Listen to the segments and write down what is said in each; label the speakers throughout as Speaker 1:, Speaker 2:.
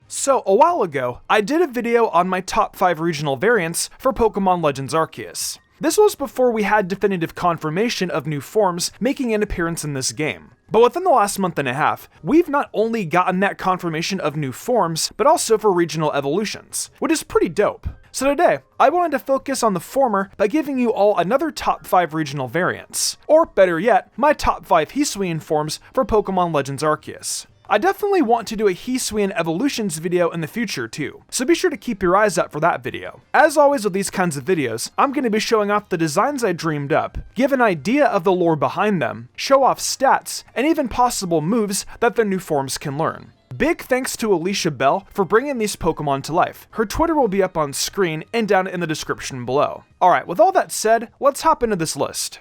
Speaker 1: So, a while ago, I did a video on my top 5 regional variants for Pokemon Legends Arceus. This was before we had definitive confirmation of new forms making an appearance in this game. But within the last month and a half, we've not only gotten that confirmation of new forms, but also for regional evolutions, which is pretty dope. So today, I wanted to focus on the former by giving you all another top 5 regional variants, or better yet, my top 5 Hisuian forms for Pokemon Legends Arceus. I definitely want to do a Hisuian evolutions video in the future too, so be sure to keep your eyes out for that video. As always with these kinds of videos, I'm going to be showing off the designs I dreamed up, give an idea of the lore behind them, show off stats, and even possible moves that the new forms can learn. Big thanks to Alicia Bell for bringing these Pokemon to life. Her Twitter will be up on screen and down in the description below. Alright, with all that said, let's hop into this list.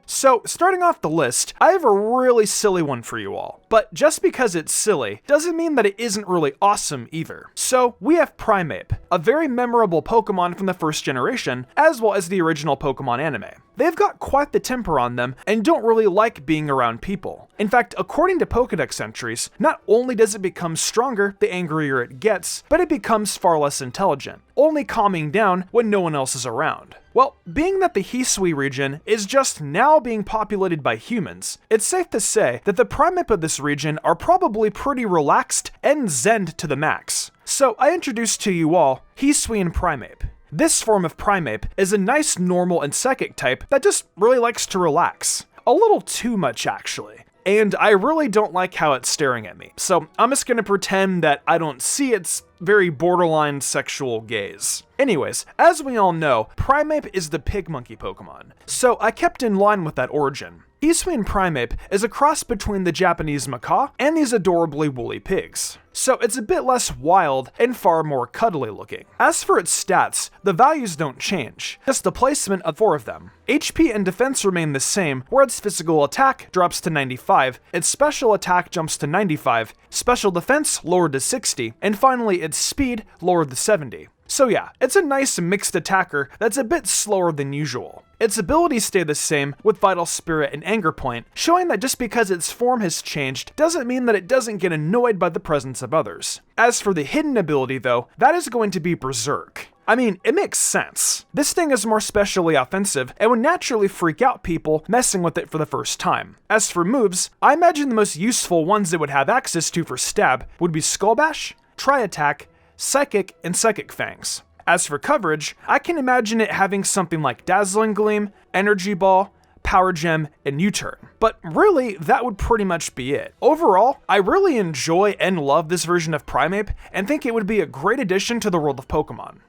Speaker 1: So, starting off the list, I have a really silly one for you all. But just because it's silly, doesn't mean that it isn't really awesome either. So, we have Primape, a very memorable Pokemon from the first generation, as well as the original Pokemon anime. They've got quite the temper on them, and don't really like being around people. In fact, according to Pokedex entries, not only does it become stronger the angrier it gets, but it becomes far less intelligent, only calming down when no one else is around. Well, being that the Hisui region is just now being populated by humans, it's safe to say that the Primape of this region are probably pretty relaxed and zened to the max. So I introduce to you all Hisuian Primape. This form of Primape is a nice normal and psychic type that just really likes to relax. A little too much actually. And I really don't like how it's staring at me, so I'm just gonna pretend that I don't see its very borderline sexual gaze. Anyways, as we all know, Primape is the pig monkey Pokemon, so I kept in line with that origin. Hisuian Primape is a cross between the Japanese macaw and these adorably woolly pigs, so it's a bit less wild and far more cuddly looking. As for its stats, the values don't change, just the placement of 4 of them. HP and defense remain the same, where its physical attack drops to 95, its special attack jumps to 95, special defense lowered to 60, and finally its speed lowered to 70. So yeah, it's a nice mixed attacker that's a bit slower than usual. Its abilities stay the same with Vital Spirit and Anger Point, showing that just because its form has changed doesn't mean that it doesn't get annoyed by the presence of others. As for the hidden ability though, that is going to be Berserk. I mean, it makes sense. This thing is more specially offensive and would naturally freak out people messing with it for the first time. As for moves, I imagine the most useful ones it would have access to for stab would be Skull Bash, Tri-Attack, Psychic, and Psychic Fangs. As for coverage, I can imagine it having something like Dazzling Gleam, Energy Ball, Power Gem, and U-Turn. But really, that would pretty much be it. Overall, I really enjoy and love this version of Primape, and think it would be a great addition to the world of Pokemon.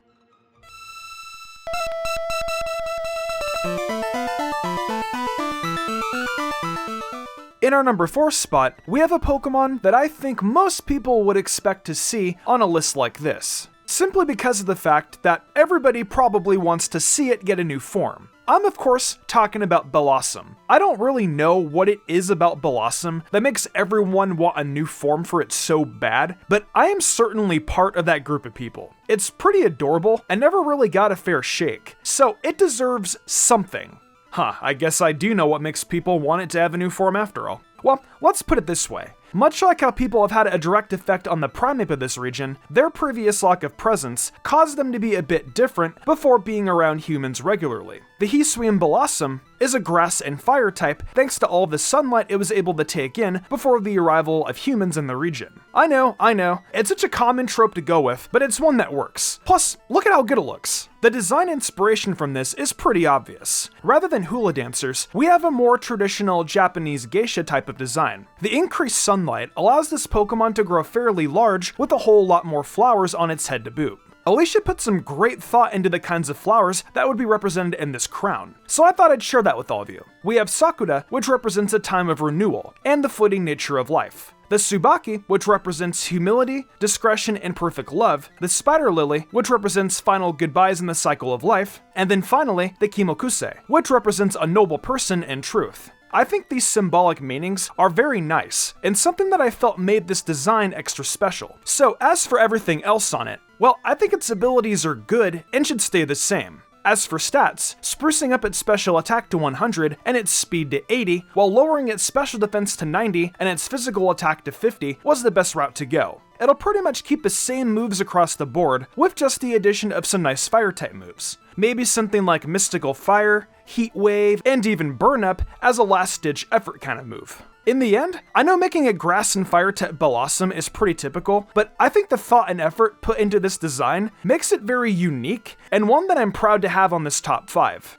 Speaker 1: In our number 4 spot, we have a Pokemon that I think most people would expect to see on a list like this, simply because of the fact that everybody probably wants to see it get a new form. I'm of course talking about Bellossom. I don't really know what it is about Bellossom that makes everyone want a new form for it so bad, but I am certainly part of that group of people. It's pretty adorable and never really got a fair shake, so it deserves something. Huh, I guess I do know what makes people want it to have a new form after all. Well, let's put it this way. Much like how people have had a direct effect on the Primape of this region, their previous lack of presence caused them to be a bit different before being around humans regularly. The Hisuian Bellossom is a grass and fire type thanks to all the sunlight it was able to take in before the arrival of humans in the region. I know, it's such a common trope to go with, but it's one that works. Plus, look at how good it looks. The design inspiration from this is pretty obvious. Rather than hula dancers, we have a more traditional Japanese geisha type of design. The increased sunlight allows this Pokemon to grow fairly large with a whole lot more flowers on its head to boot. Alicia put some great thought into the kinds of flowers that would be represented in this crown, so I thought I'd share that with all of you. We have Sakura, which represents a time of renewal and the fleeting nature of life. The Tsubaki, which represents humility, discretion, and perfect love. The Spider Lily, which represents final goodbyes in the cycle of life. And then finally, the Kimokusei, which represents a noble person and truth. I think these symbolic meanings are very nice, and something that I felt made this design extra special. So as for everything else on it, well, I think its abilities are good and should stay the same. As for stats, sprucing up its special attack to 100 and its speed to 80, while lowering its special defense to 90 and its physical attack to 50 was the best route to go. It'll pretty much keep the same moves across the board, with just the addition of some nice fire-type moves. Maybe something like Mystical Fire, Heat Wave, and even Burn Up as a last-ditch effort kind of move. In the end, I know making a grass and fire-type Bellossom is pretty typical, but I think the thought and effort put into this design makes it very unique, and one that I'm proud to have on this top 5.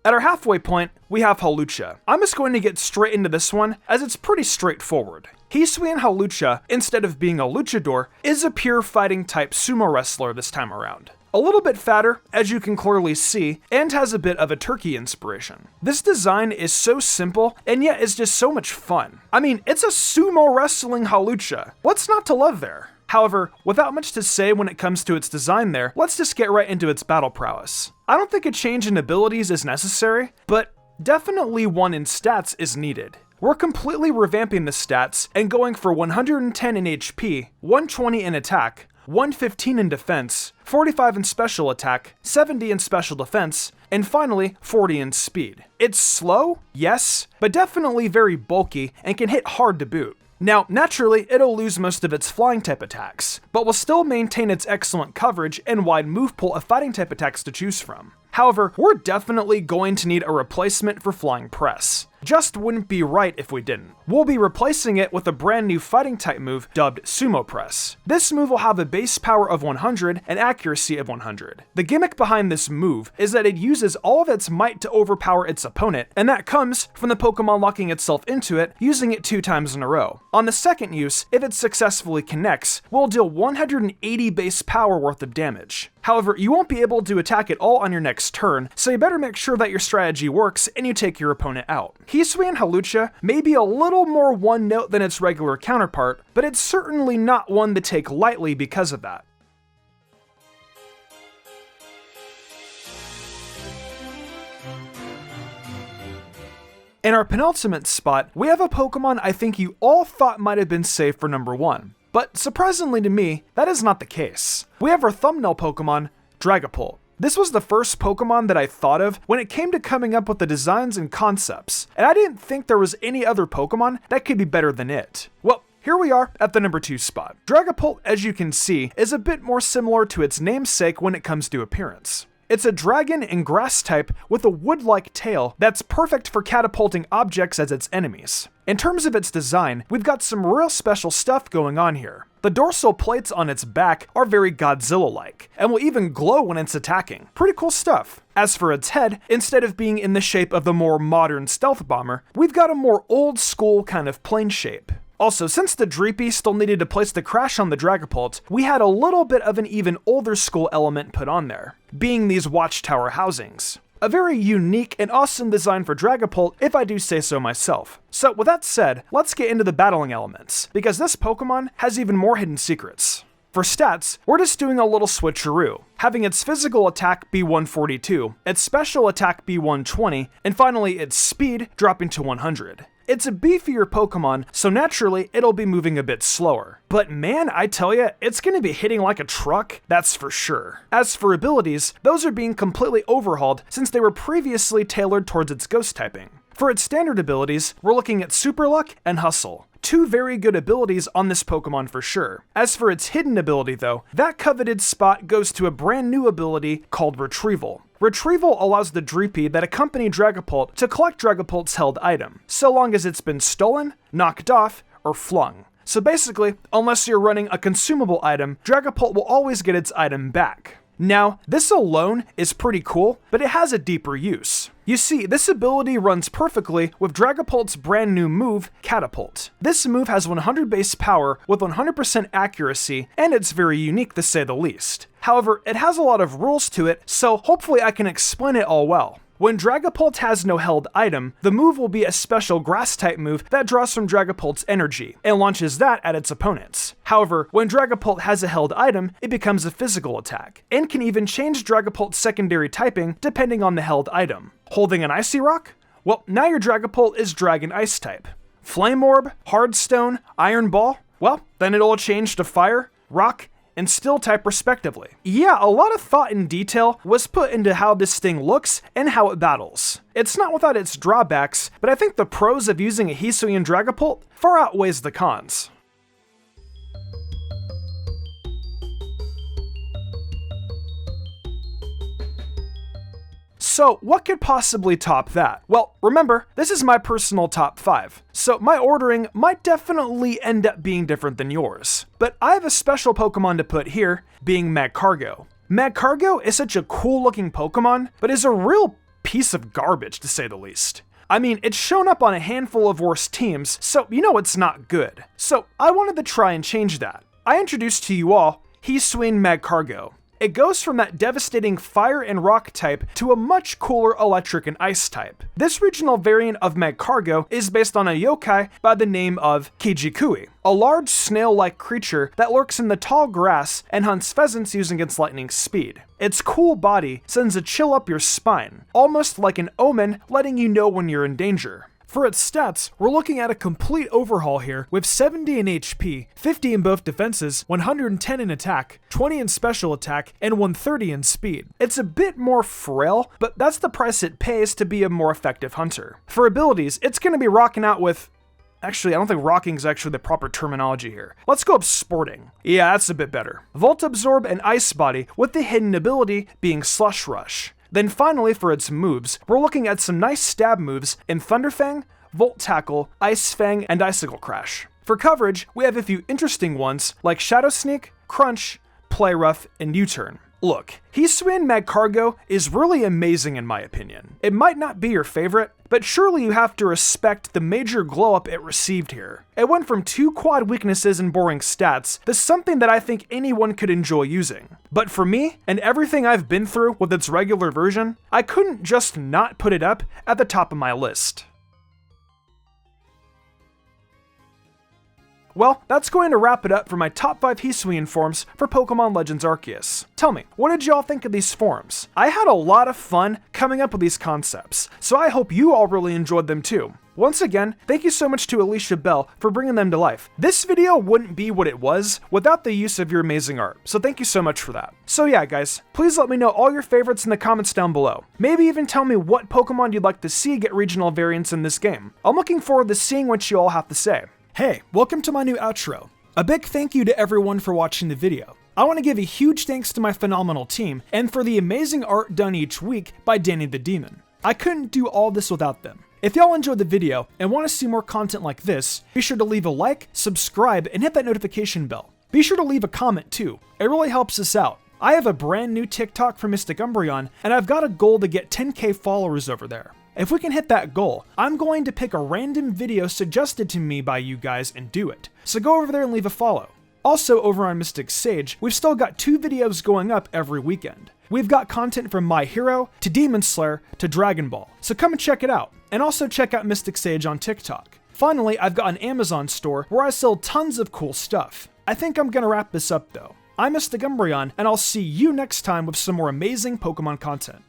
Speaker 1: At our halfway point, we have Halucha. I'm just going to get straight into this one, as it's pretty straightforward. Hisuian Halucha, instead of being a luchador, is a pure fighting type sumo wrestler this time around. A little bit fatter, as you can clearly see, and has a bit of a turkey inspiration. This design is so simple, and yet is just so much fun. I mean, it's a sumo wrestling Halucha. What's not to love there? However, without much to say when it comes to its design there, let's just get right into its battle prowess. I don't think a change in abilities is necessary, but definitely one in stats is needed. We're completely revamping the stats and going for 110 in HP, 120 in attack, 115 in defense, 45 in special attack, 70 in special defense, and finally 40 in speed. It's slow, yes, but definitely very bulky and can hit hard to boot. Now, naturally, it'll lose most of its flying type attacks, but will still maintain its excellent coverage and wide move pool of fighting type attacks to choose from. However, we're definitely going to need a replacement for Flying Press. Just wouldn't be right if we didn't. We'll be replacing it with a brand new fighting type move dubbed Sumo Press. This move will have a base power of 100 and accuracy of 100. The gimmick behind this move is that it uses all of its might to overpower its opponent, and that comes from the Pokemon locking itself into it, using it 2 times in a row. On the second use, if it successfully connects, we'll deal 180 base power worth of damage. However, you won't be able to attack it all on your next turn, so you better make sure that your strategy works and you take your opponent out. Hisuian Halucha may be a little more one note than its regular counterpart, but it's certainly not one to take lightly because of that. In our penultimate spot, we have a Pokemon I think you all thought might have been safe for number 1. But surprisingly to me, that is not the case. We have our thumbnail Pokemon, Dragopult. This was the first Pokemon that I thought of when it came to coming up with the designs and concepts, and I didn't think there was any other Pokemon that could be better than it. Well, here we are at the number 2 spot. Dragopult, as you can see, is a bit more similar to its namesake when it comes to appearance. It's a dragon and grass type with a wood-like tail that's perfect for catapulting objects as its enemies. In terms of its design, we've got some real special stuff going on here. The dorsal plates on its back are very Godzilla-like, and will even glow when it's attacking. Pretty cool stuff. As for its head, instead of being in the shape of the more modern stealth bomber, we've got a more old-school kind of plane shape. Also, since the Dreepy still needed to place the crash on the Dragopult, we had a little bit of an even older school element put on there, being these watchtower housings. A very unique and awesome design for Dragopult, if I do say so myself. So with that said, let's get into the battling elements, because this Pokemon has even more hidden secrets. For stats, we're just doing a little switcheroo, having its physical attack be 142, its special attack be 120, and finally its speed dropping to 100. It's a beefier Pokemon, so naturally it'll be moving a bit slower. But man, I tell ya, it's gonna be hitting like a truck, that's for sure. As for abilities, those are being completely overhauled since they were previously tailored towards its ghost typing. For its standard abilities, we're looking at Super Luck and Hustle. 2 very good abilities on this Pokemon for sure. As for its hidden ability though, that coveted spot goes to a brand new ability called Retrieval. Retrieval allows the Dreepy that accompany Dragopult to collect Dragopult's held item, so long as it's been stolen, knocked off, or flung. So basically, unless you're running a consumable item, Dragopult will always get its item back. Now, this alone is pretty cool, but it has a deeper use. You see, this ability runs perfectly with Dragopult's brand new move, Catapult. This move has 100 base power with 100% accuracy, and it's very unique to say the least. However, it has a lot of rules to it, so hopefully I can explain it all well. When Dragopult has no held item, the move will be a special grass-type move that draws from Dragopult's energy, and launches that at its opponents. However, when Dragopult has a held item, it becomes a physical attack, and can even change Dragopult's secondary typing depending on the held item. Holding an Icy Rock? Well, now your Dragopult is Dragon Ice type. Flame Orb, Hard Stone, Iron Ball? Well, then it'll change to Fire, Rock, and Steel type respectively. Yeah, a lot of thought and detail was put into how this thing looks and how it battles. It's not without its drawbacks, but I think the pros of using a Hisuian Dragopult far outweighs the cons. So what could possibly top that? Well, remember, this is my personal top 5, so my ordering might definitely end up being different than yours. But I have a special Pokemon to put here, being Mach Cargo. Mach Cargo is such a cool looking Pokemon, but is a real piece of garbage to say the least. I mean, it's shown up on a handful of worse teams, so you know it's not good. So I wanted to try and change that. I introduced to you all Hisuian Mach Cargo. It goes from that devastating fire and rock type to a much cooler electric and ice type. This regional variant of Mach Cargo is based on a yokai by the name of Kijikui, a large snail-like creature that lurks in the tall grass and hunts pheasants using its lightning speed. Its cool body sends a chill up your spine, almost like an omen letting you know when you're in danger. For its stats, we're looking at a complete overhaul here with 70 in HP, 50 in both defenses, 110 in attack, 20 in special attack, and 130 in speed. It's a bit more frail, but that's the price it pays to be a more effective hunter. For abilities, it's going to be rocking out with... Actually, I don't think rocking is actually the proper terminology here. Let's go up sporting. Yeah, that's a bit better. Volt Absorb and Ice Body, with the hidden ability being Slush Rush. Then finally, for its moves, we're looking at some nice stab moves in Thunderfang, Volt Tackle, Ice Fang, and Icicle Crash. For coverage, we have a few interesting ones like Shadow Sneak, Crunch, Play Rough, and U-Turn. Look, Hisuian Mach Cargo is really amazing in my opinion. It might not be your favorite, but surely you have to respect the major glow-up it received here. It went from 2 quad weaknesses and boring stats to something that I think anyone could enjoy using. But for me, and everything I've been through with its regular version, I couldn't just not put it up at the top of my list. Well, that's going to wrap it up for my top 5 Hisuian forms for Pokemon Legends Arceus. Tell me, what did y'all think of these forms? I had a lot of fun coming up with these concepts, so I hope you all really enjoyed them too. Once again, thank you so much to Alicia Bell for bringing them to life. This video wouldn't be what it was without the use of your amazing art, so thank you so much for that. So yeah guys, please let me know all your favorites in the comments down below. Maybe even tell me what Pokemon you'd like to see get regional variants in this game. I'm looking forward to seeing what you all have to say. Hey, welcome to my new outro. A big thank you to everyone for watching the video. I want to give a huge thanks to my phenomenal team, and for the amazing art done each week by Danny the Demon. I couldn't do all this without them. If y'all enjoyed the video and want to see more content like this, be sure to leave a like, subscribe, and hit that notification bell. Be sure to leave a comment too. It really helps us out. I have a brand new TikTok for MysticSage, and I've got a goal to get 10k followers over there. If we can hit that goal, I'm going to pick a random video suggested to me by you guys and do it. So go over there and leave a follow. Also over on MysticSage, we've still got 2 videos going up every weekend. We've got content from My Hero, to Demon Slayer, to Dragon Ball. So come and check it out. And also check out MysticSage on TikTok. Finally, I've got an Amazon store where I sell tons of cool stuff. I think I'm gonna wrap this up though. I'm MysticSage, and I'll see you next time with some more amazing Pokemon content.